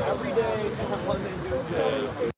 every day and Monday and Tuesday.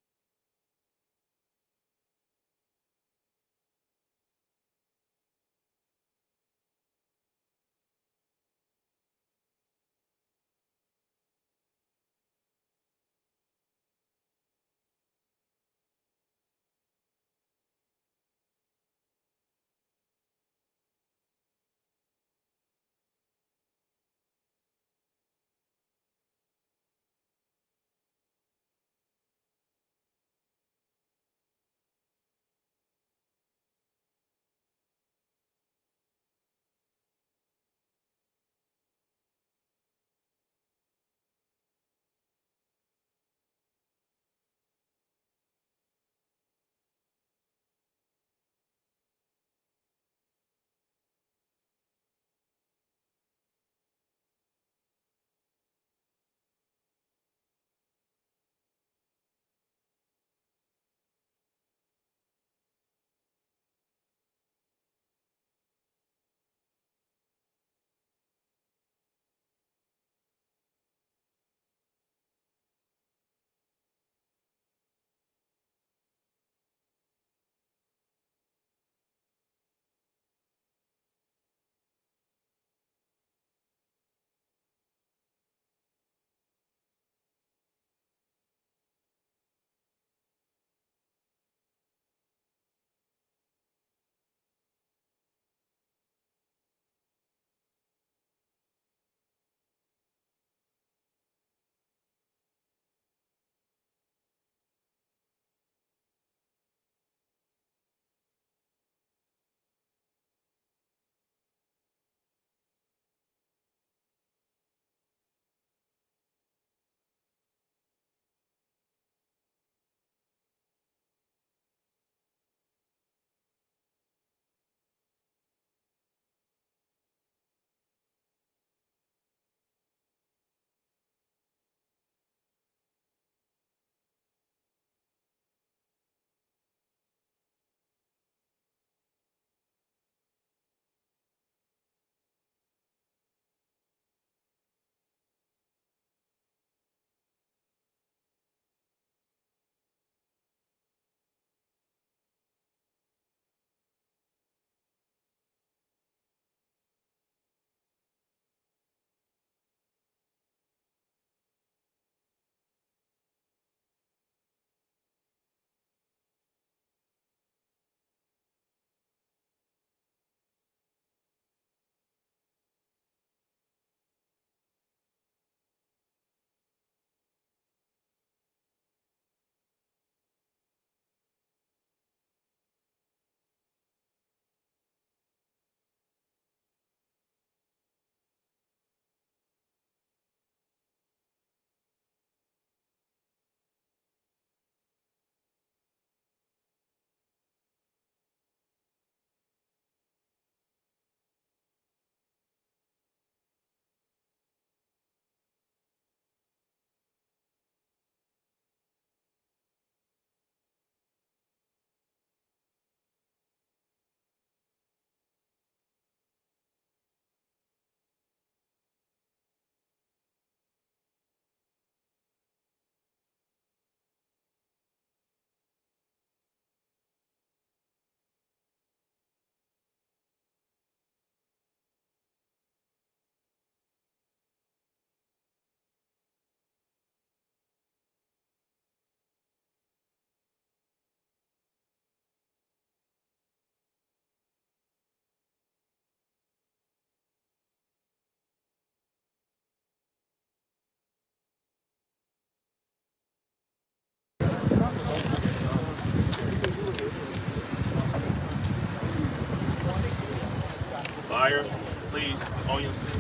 Fire, please, on your seat.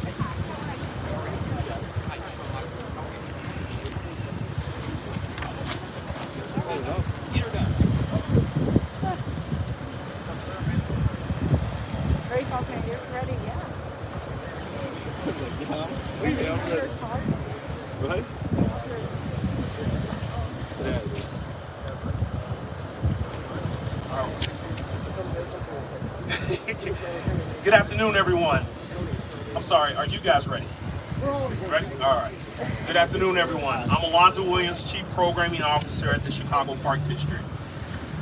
Okay, it's ready, yeah. Go ahead. Good afternoon, everyone. I'm sorry, are you guys ready? Ready? All right. Good afternoon, everyone. I'm Alonzo Williams, Chief Programming Officer at the Chicago Park District.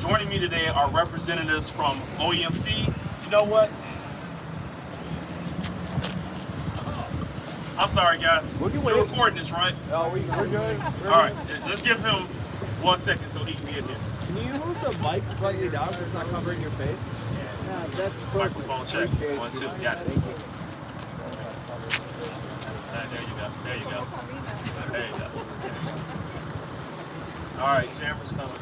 Joining me today are representatives from OEMC. You know what? I'm sorry, guys. We're recording this, right? No, we're good. All right, let's give him 1 second so he can get here. Can you move the mic slightly down so it's not covering your face? Yeah, that's perfect. Microphone check. Appreciate 1, 2. you. Got it. Thank you. There you go. There you go. There you go. All right, Jammer's coming.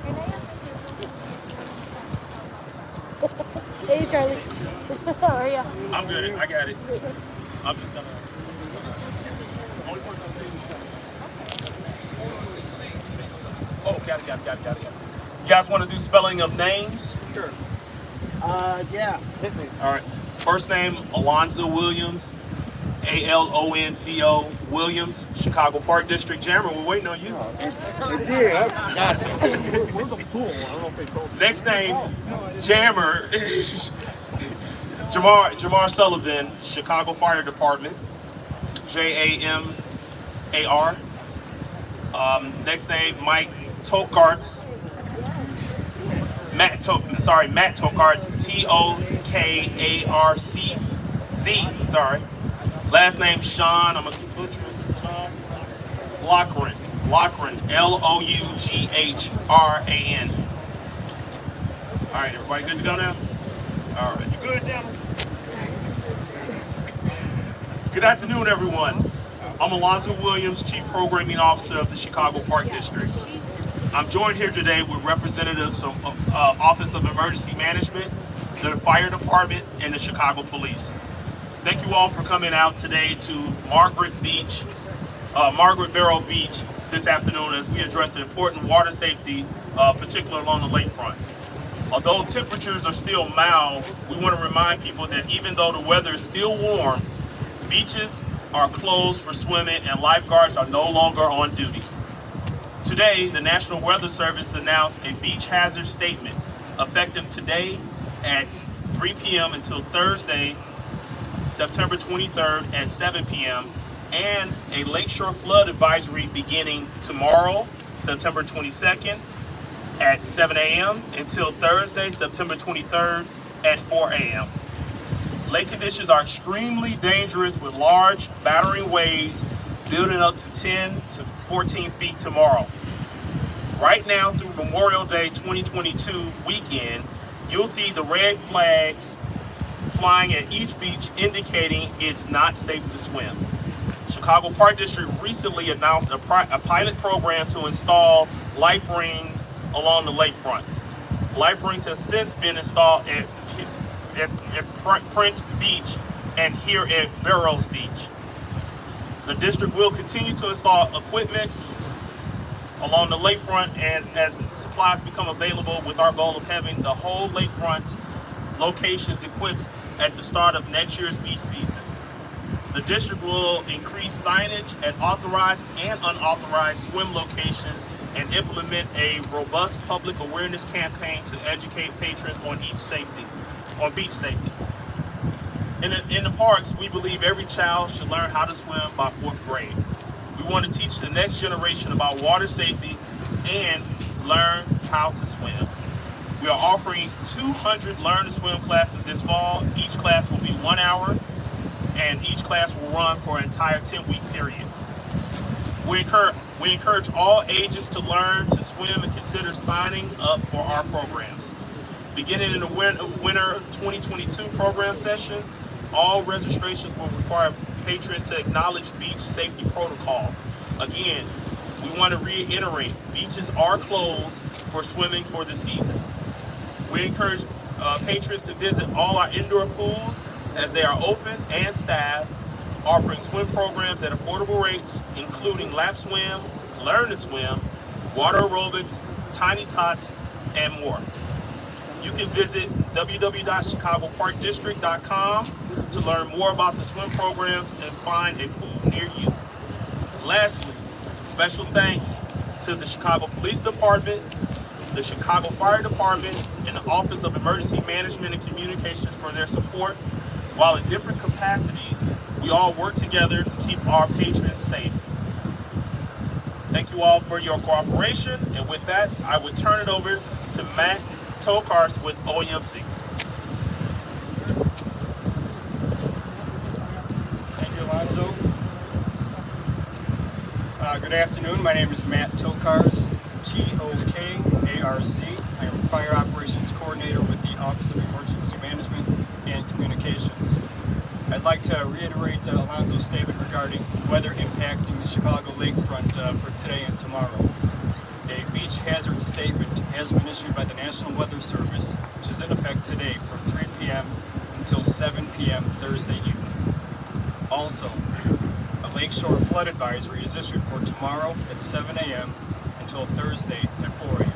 Hey, Charlie. How are you? I'm good. I got it. I'm just gonna. Oh, got it. You guys want to do spelling of names? Sure. Yeah, hit me. All right. First name, Alonzo Williams, Alonzo Williams, Chicago Park District. Jammer, we're waiting on you. Where's the pool? I don't know if they told me. Next name, Jammer, Jamar Sullivan, Chicago Fire Department, Jamar. Next name, Mike Tokarts, Matt Tokarts, Tokarcz. Sorry. Last name Sean. I'm gonna keep butchering. Sean Loughran, Loughran. All right, everybody good to go now? All right, you good, gentlemen? Good afternoon, everyone. I'm Alonzo Williams, Chief Programming Officer of the Chicago Park District. I'm joined here today with representatives from Office of Emergency Management, the Fire Department, and the Chicago Police. Thank you all for coming out today to Margaret Burroughs Beach this afternoon as we address important water safety, particularly along the lakefront. Although temperatures are still mild, we want to remind people that even though the weather is still warm, beaches are closed for swimming and lifeguards are no longer on duty. Today, the National Weather Service announced a beach hazard statement effective today at 3 p.m. until Thursday, September 23rd at 7 p.m. and a lakeshore flood advisory beginning tomorrow, September 22nd at 7 a.m. until Thursday, September 23rd at 4 a.m. Lake conditions are extremely dangerous with large battering waves building up to 10 to 14 feet tomorrow. Right now through Memorial Day 2022 weekend, you'll see the red flags flying at each beach indicating it's not safe to swim. Chicago Park District recently announced a pilot program to install life rings along the lakefront. Life rings have since been installed at Prince Beach and here at Burroughs Beach. The district will continue to install equipment along the lakefront and as supplies become available, with our goal of having the whole lakefront locations equipped at the start of next year's beach season. The district will increase signage at authorized and unauthorized swim locations and implement a robust public awareness campaign to educate patrons on beach safety. In the parks, we believe every child should learn how to swim by 4th grade. We want to teach the next generation about water safety and learn how to swim. We are offering 200 Learn to Swim classes this fall. Each class will be 1 hour, and each class will run for an entire 10-week period. We encourage all ages to learn to swim and consider signing up for our programs. Beginning in the winter 2022 program session, all registrations will require patrons to acknowledge beach safety protocol. Again, we want to reiterate, beaches are closed for swimming for the season. We encourage patrons to visit all our indoor pools as they are open and staffed, offering swim programs at affordable rates, including lap swim, learn to swim, water aerobics, tiny tots, and more. You can visit www.chicagoparkdistrict.com to learn more about the swim programs and find a pool near you. Lastly, special thanks to the Chicago Police Department, the Chicago Fire Department, and the Office of Emergency Management and Communications for their support. While in different capacities, we all work together to keep our patrons safe. Thank you all for your cooperation, and with that, I would turn it over to Matt Tokars with OEMC. Thank you, Alonzo. Good afternoon. My name is Matt Tokars, T-O-K-A-R-Z. I am Fire Operations Coordinator with the Office of Emergency Management and Communications. I'd like to reiterate Alonzo's statement regarding weather impacting the Chicago lakefront for today and tomorrow. A beach hazard statement has been issued by the National Weather Service, which is in effect today from 3 p.m. until 7 p.m. Thursday evening. Also, a lakeshore flood advisory is issued for tomorrow at 7 a.m. until Thursday at 4 a.m.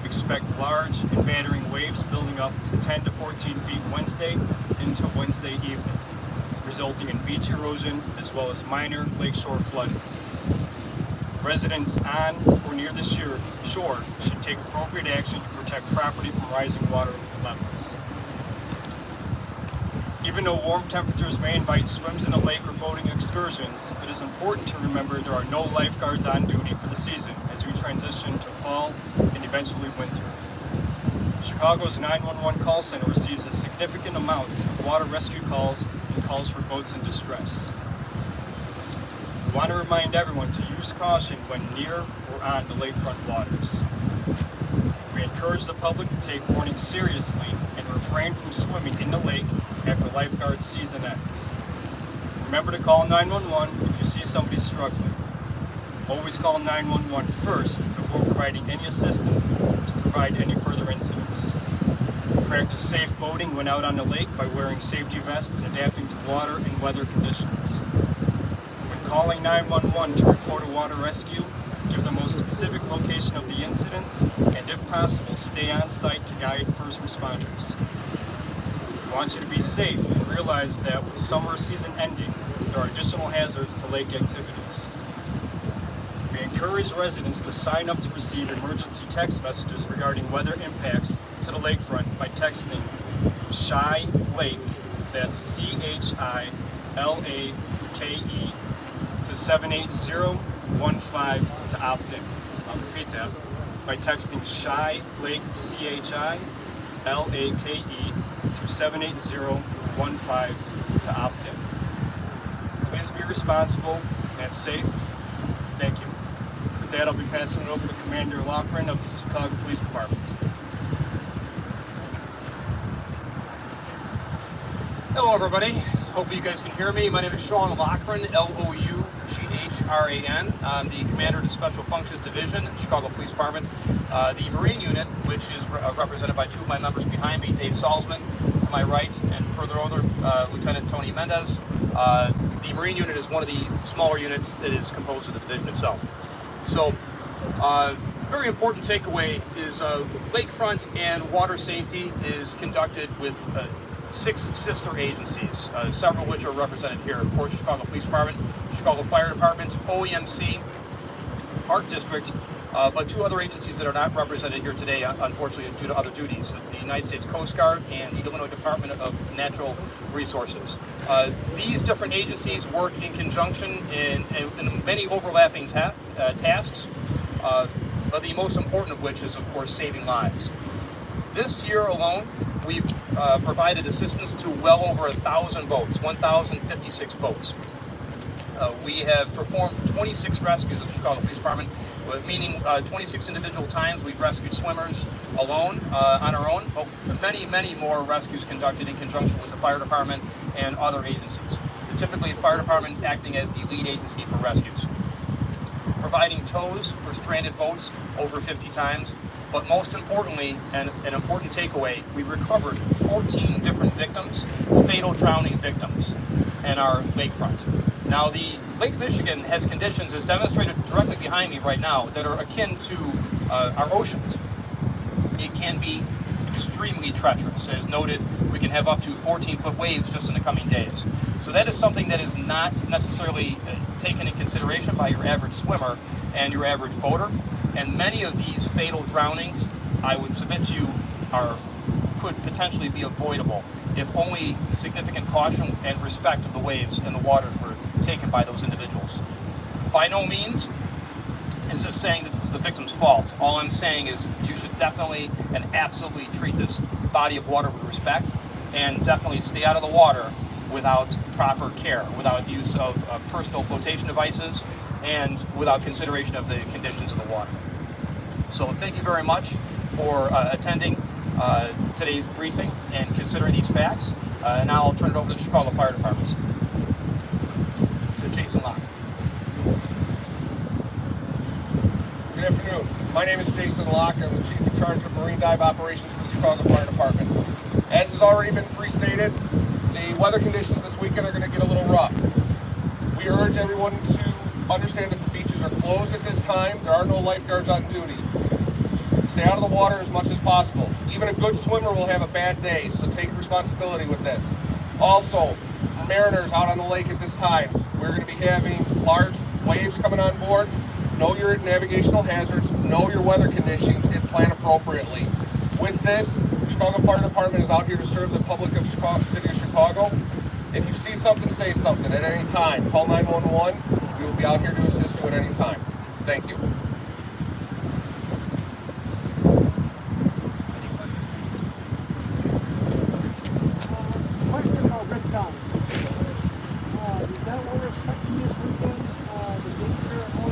Expect large and battering waves building up to 10 to 14 feet Wednesday into Wednesday evening, resulting in beach erosion as well as minor lakeshore flooding. Residents on or near the shore should take appropriate action to protect property from rising water levels. Even though warm temperatures may invite swims in the lake or boating excursions, it is important to remember there are no lifeguards on duty for the season as we transition to fall and eventually winter. Chicago's 911 call center receives a significant amount of water rescue calls and calls for boats in distress. We want to remind everyone to use caution when near or on the lakefront waters. We encourage the public to take warnings seriously and refrain from swimming in the lake after lifeguard season ends. Remember to call 911 if you see somebody struggling. Always call 911 first before providing any assistance to provide any further incidents. Practice safe boating when out on the lake by wearing safety vests and adapting to water and weather conditions. When calling 911 to report a water rescue, give the most specific location of the incident, and if possible, stay on site to guide first responders. We want you to be safe and realize that with summer season ending, there are additional hazards to lake activities. We encourage residents to sign up to receive emergency text messages regarding weather impacts to the lakefront by texting Chi Lake, that's C-H-I-L-A-K-E, to 78015 to opt in. I'll repeat that. By texting Chi Lake, C-H-I-L-A-K-E, to 78015 to opt in. Please be responsible and safe. Thank you. With that, I'll be passing it over to Commander Loughran of the Chicago Police Department. Hello everybody, hopefully you guys can hear me. My name is Sean Loughran, L-O-U-G-H-R-A-N. I'm the Commander of the Special Functions Division at Chicago Police Department. The Marine Unit, which is represented by two of my members behind me, Dave Salzman to my right, and further over, Lieutenant Tony Mendez. The Marine Unit is one of the smaller units that is composed of the division itself. So, very important takeaway is lakefront and water safety is conducted with 6 sister agencies, several of which are represented here. Of course, Chicago Police Department, Chicago Fire Department, OEMC, Park District, but 2 other agencies that are not represented here today, unfortunately, due to other duties, the United States Coast Guard and the Illinois Department of Natural Resources. These different agencies work in conjunction in many overlapping tasks, but the most important of which is, of course, saving lives. This year alone, we've provided assistance to well over 1,000 boats, 1,056 boats. We have performed 26 rescues of the Chicago Police Department, meaning 26 individual times we've rescued swimmers alone, on our own, but many more rescues conducted in conjunction with the fire department and other agencies. Typically, the fire department acting as the lead agency for rescues. Providing tows for stranded boats over 50 times, but most importantly, and an important takeaway, we recovered 14 different victims, fatal drowning victims, in our lakefront. Now, the Lake Michigan has conditions, as demonstrated directly behind me right now, that are akin to our oceans. It can be extremely treacherous. As noted, we can have up to 14-foot waves just in the coming days. So that is something that is not necessarily taken in consideration by your average swimmer and your average boater. And many of these fatal drownings, I would submit to you, could potentially be avoidable if only significant caution and respect of the waves and the waters were taken by those individuals. By no means saying that this is the victim's fault. All I'm saying is you should definitely and absolutely treat this body of water with respect, and definitely stay out of the water without proper care, without use of personal flotation devices, and without consideration of the conditions of the water. So thank you very much for attending today's briefing and considering these facts. And now I'll turn it over to the Chicago Fire Department, to Jason Locke. Good afternoon. My name is Jason Locke. I'm the Chief in Charge of Marine Dive Operations for the Chicago Fire Department. As has already been pre-stated, the weather conditions this weekend are going to get a little rough. We urge everyone to understand that the beaches are closed at this time. There are no lifeguards on duty. Stay out of the water as much as possible. Even a good swimmer will have a bad day, so take responsibility with this. Also, mariners out on the lake at this time, we're going to be having large waves coming on board. Know your navigational hazards, know your weather conditions, and plan appropriately. With this, Chicago Fire Department is out here to serve the public of Chicago, City of Chicago. If you see something, say something at any time. Call 911. We will be out here to assist you at any time. Thank you. Question about red tide. Is that what we're expecting this weekend? The danger or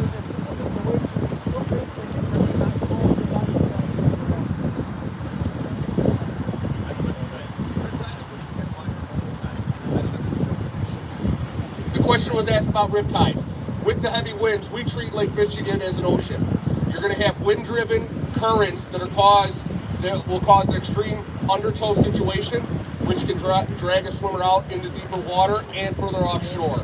the waves still big for not all the The question was asked about riptides. With the heavy winds, we treat Lake Michigan as an ocean. You're going to have wind-driven currents that will cause an extreme undertow situation, which can drag a swimmer out into deeper water and further offshore.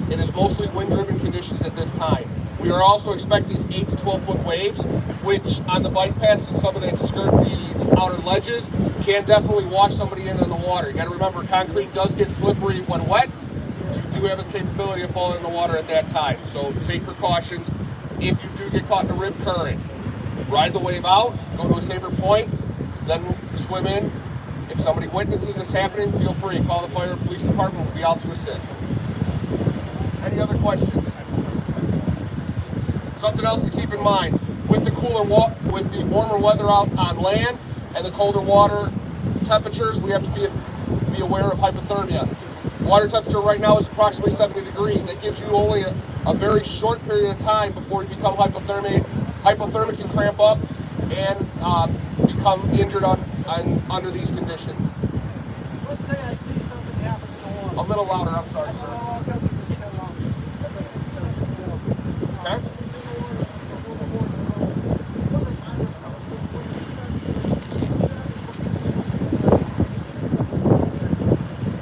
It is mostly wind-driven conditions at this time. We are also expecting 8 to 12-foot waves, which on the bike paths and some of that skirt the outer ledges can definitely wash somebody into the water. You got to remember, concrete does get slippery when wet. You do have a capability of falling in the water at that time, so take precautions. If you do get caught in a rip current, ride the wave out, go to a safer point, then swim in. If somebody witnesses this happening, feel free to call the fire and police department. We'll be out to assist. Any other questions? Something else to keep in mind, with the warmer weather out on land and the colder water temperatures, we have to be aware of hypothermia. Water temperature right now is approximately 70 degrees. That gives you only a very short period of time before you become hypothermic and cramp up and become injured under these conditions. Let's say I see something happen in the water. A little louder, I'm sorry, sir. Okay?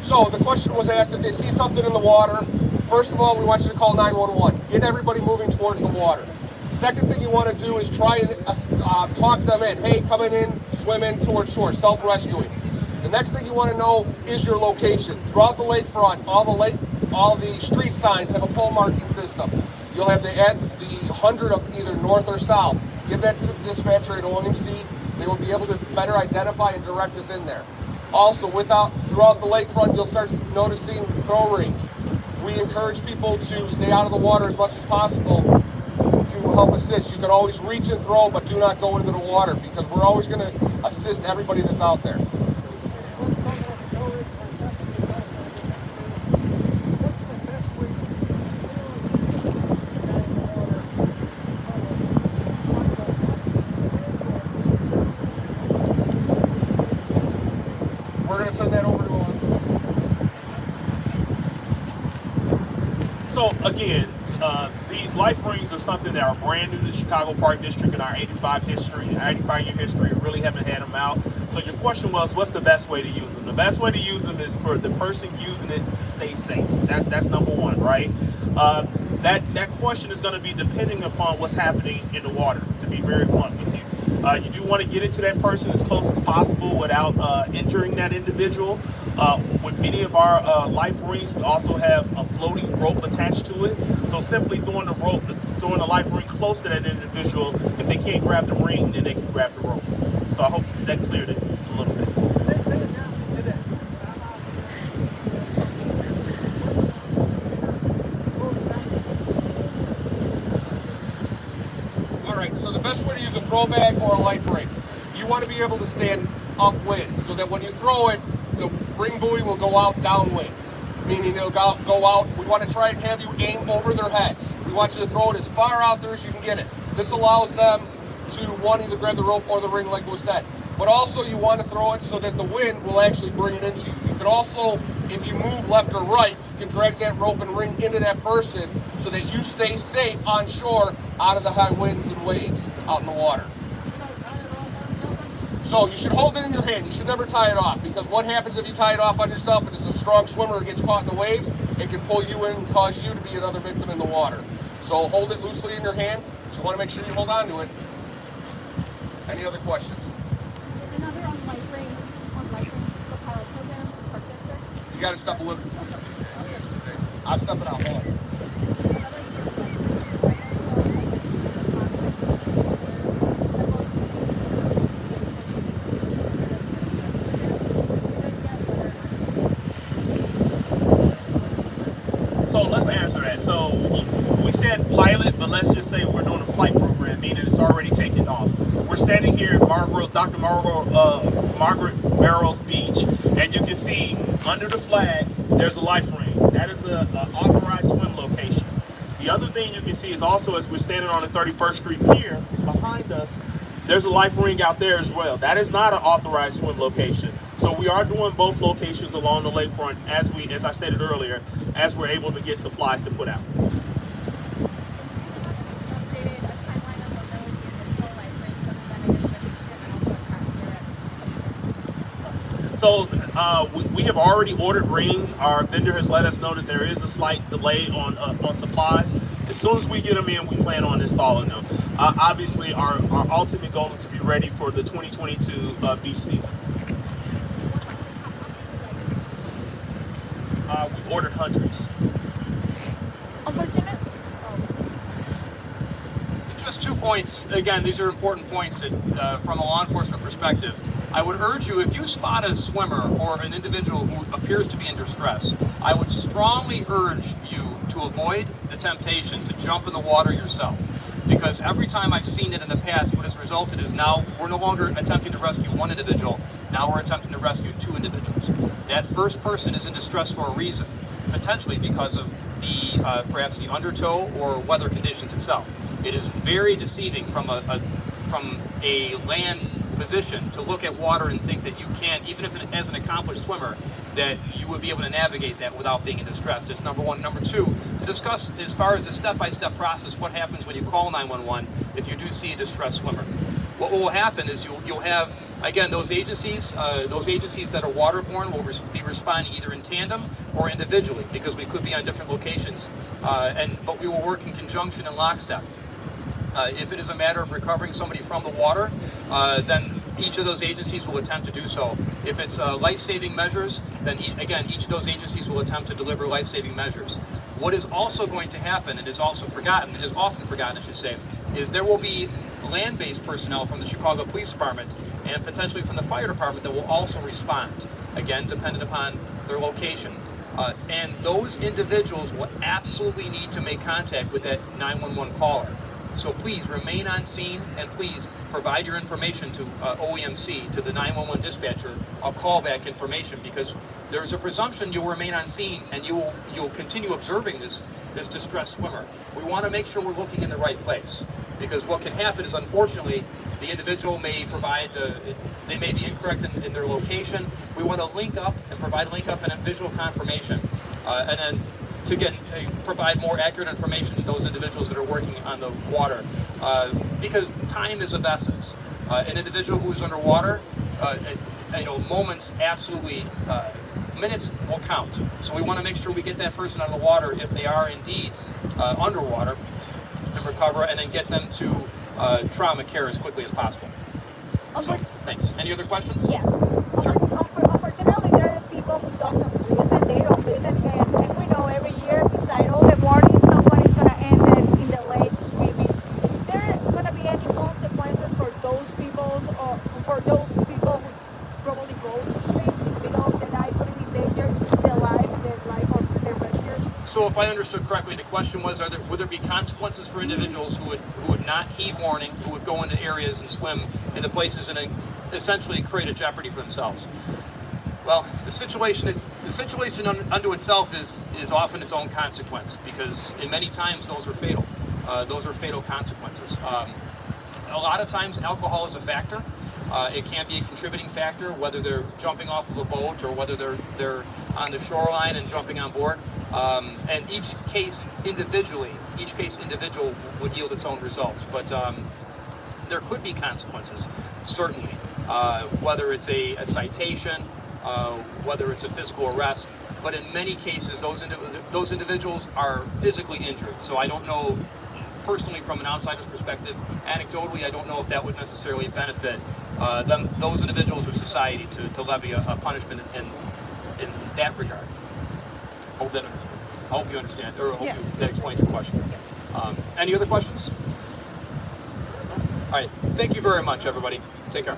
So the question was asked if they see something in the water. First of all, we want you to call 911. Get everybody moving towards the water. Second thing you want to do is try and talk them in. Hey, coming in, swim in towards shore, self-rescuing. The next thing you want to know is your location. Throughout the lakefront, all the street signs have a pole marking system. You'll have the 100 of either north or south. Give that to the dispatcher at OMC. They will be able to better identify and direct us in there. Also, throughout the lakefront, you'll start noticing throw rings. We encourage people to stay out of the water as much as possible to help assist. You can always reach and throw, but do not go into the water, because we're always going to assist everybody that's out there. We're going to turn that over to So again, these life rings are something that are brand new to Chicago Park District in our 85-year history. We really haven't had them out. So your question was, what's the best way to use them? The best way to use them is for the person using it to stay safe. That's number one, right? That question is going to be depending upon what's happening in the water, to be very blunt with you. You do want to get it to that person as close as possible without injuring that individual. With many of our life rings, we also have a floating rope attached to it. So simply throwing the life ring close to that individual. If they can't grab the ring, then they can grab the rope. So I hope that cleared it a little bit. All right, so the best way to use a throw bag or a life ring, you want to be able to stand upwind so that when you throw it, the ring buoy will go out downwind, meaning it'll go out. We want to try and have you aim over their heads. We want you to throw it as far out there as you can get it. This allows them to one, either grab the rope or the ring like was said. But also you want to throw it so that the wind will actually bring it into you. You can also, if you move left or right, you can drag that rope and ring into that person so that you stay safe on shore out of the high winds and waves out in the water. So you should hold it in your hand. You should never tie it off, because what happens if you tie it off on yourself and it's a strong swimmer who gets caught in the waves, it can pull you in and cause you to be another victim in the water. So hold it loosely in your hand. So you want to make sure you hold on to it. Any other questions? Another on life ring, the pilot program, You got to step a little. I'm stepping out. Hold on. So let's answer that. So we said pilot, but let's just say we're doing a flight program, meaning it's already taken off. We're standing here at Margaret Burroughs Beach, and you can see under the flag there's a life ring. That is an authorized swim location. The other thing you can see is also, as we're standing on the 31st Street Pier, behind us, there's a life ring out there as well. That is not an authorized swim location. So we are doing both locations along the lakefront, as I stated earlier, as we're able to get supplies to put out. So we have already ordered rings. Our vendor has let us know that there is a slight delay on supplies. As soon as we get them in, we plan on installing them. Obviously, our ultimate goal is to be ready for the 2022 beach season. We've ordered hundreds. Just 2 points. Again, these are important points that, from a law enforcement perspective. I would urge you, if you spot a swimmer or an individual who appears to be in distress, I would strongly urge you to avoid the temptation to jump in the water yourself. Because every time I've seen it in the past, what has resulted is now we're no longer attempting to rescue one individual, now we're attempting to rescue two individuals. That first person is in distress for a reason, potentially because of the perhaps the undertow or weather conditions itself. It is very deceiving from a land position to look at water and think that you can't, even if as an accomplished swimmer, that you would be able to navigate that without being in distress. That's number one. Number two, to discuss as far as the step-by-step process, what happens when you call 911 if you do see a distressed swimmer. What will happen is you'll have, again, those agencies that are waterborne will be responding either in tandem or individually, because we could be on different locations, but we will work in conjunction in lockstep. If it is a matter of recovering somebody from the water, then each of those agencies will attempt to do so. If it's life-saving measures, then each of those agencies will attempt to deliver life-saving measures. What is also going to happen, and is also forgotten, is often forgotten, I should say, is there will be land-based personnel from the Chicago Police Department and potentially from the fire department that will also respond, again, dependent upon their location. And those individuals will absolutely need to make contact with that 911 caller. So please remain on scene, and please provide your information to OEMC, to the 911 dispatcher, a callback information, because there's a presumption you'll remain on scene and you'll continue observing this distressed swimmer. We want to make sure we're looking in the right place, because what can happen is, unfortunately, the individual may provide, they may be incorrect in their location. We want to link up and provide a visual confirmation, and then to provide more accurate information to those individuals that are working on the water, because time is of essence. An individual who is underwater, moments absolutely, minutes will count. So we want to make sure we get that person out of the water if they are indeed underwater, and recover, and then get them to trauma care as quickly as possible. So, thanks. Any other questions? Yes. Sure. Unfortunately, there are people who doesn't listen, they don't listen, and we know every year, beside all the warnings, someone is going to end in the lake swimming. There are going to be any consequences for those people, or for those people who probably go to swim, that I put in danger the life of their rescuers? So if I understood correctly, the question was, would there be consequences for individuals who would not heed warning, who would go into areas and swim into places and essentially create a jeopardy for themselves. Well, the situation unto itself is often its own consequence, because in many times those are fatal. Those are fatal consequences. A lot of times alcohol is a factor. It can be a contributing factor, whether they're jumping off of a boat or whether they're on the shoreline and jumping on board. And each case individual would yield its own results. But there could be consequences, certainly. Whether it's a citation, whether it's a physical arrest. But in many cases, those individuals are physically injured. So I don't know, personally, from an outsider's perspective, anecdotally, I don't know if that would necessarily benefit those individuals or society to levy a punishment in that regard. I hope you understand, or I hope Yes. that explains your question. Any other questions? All right, thank you very much, everybody. Take care.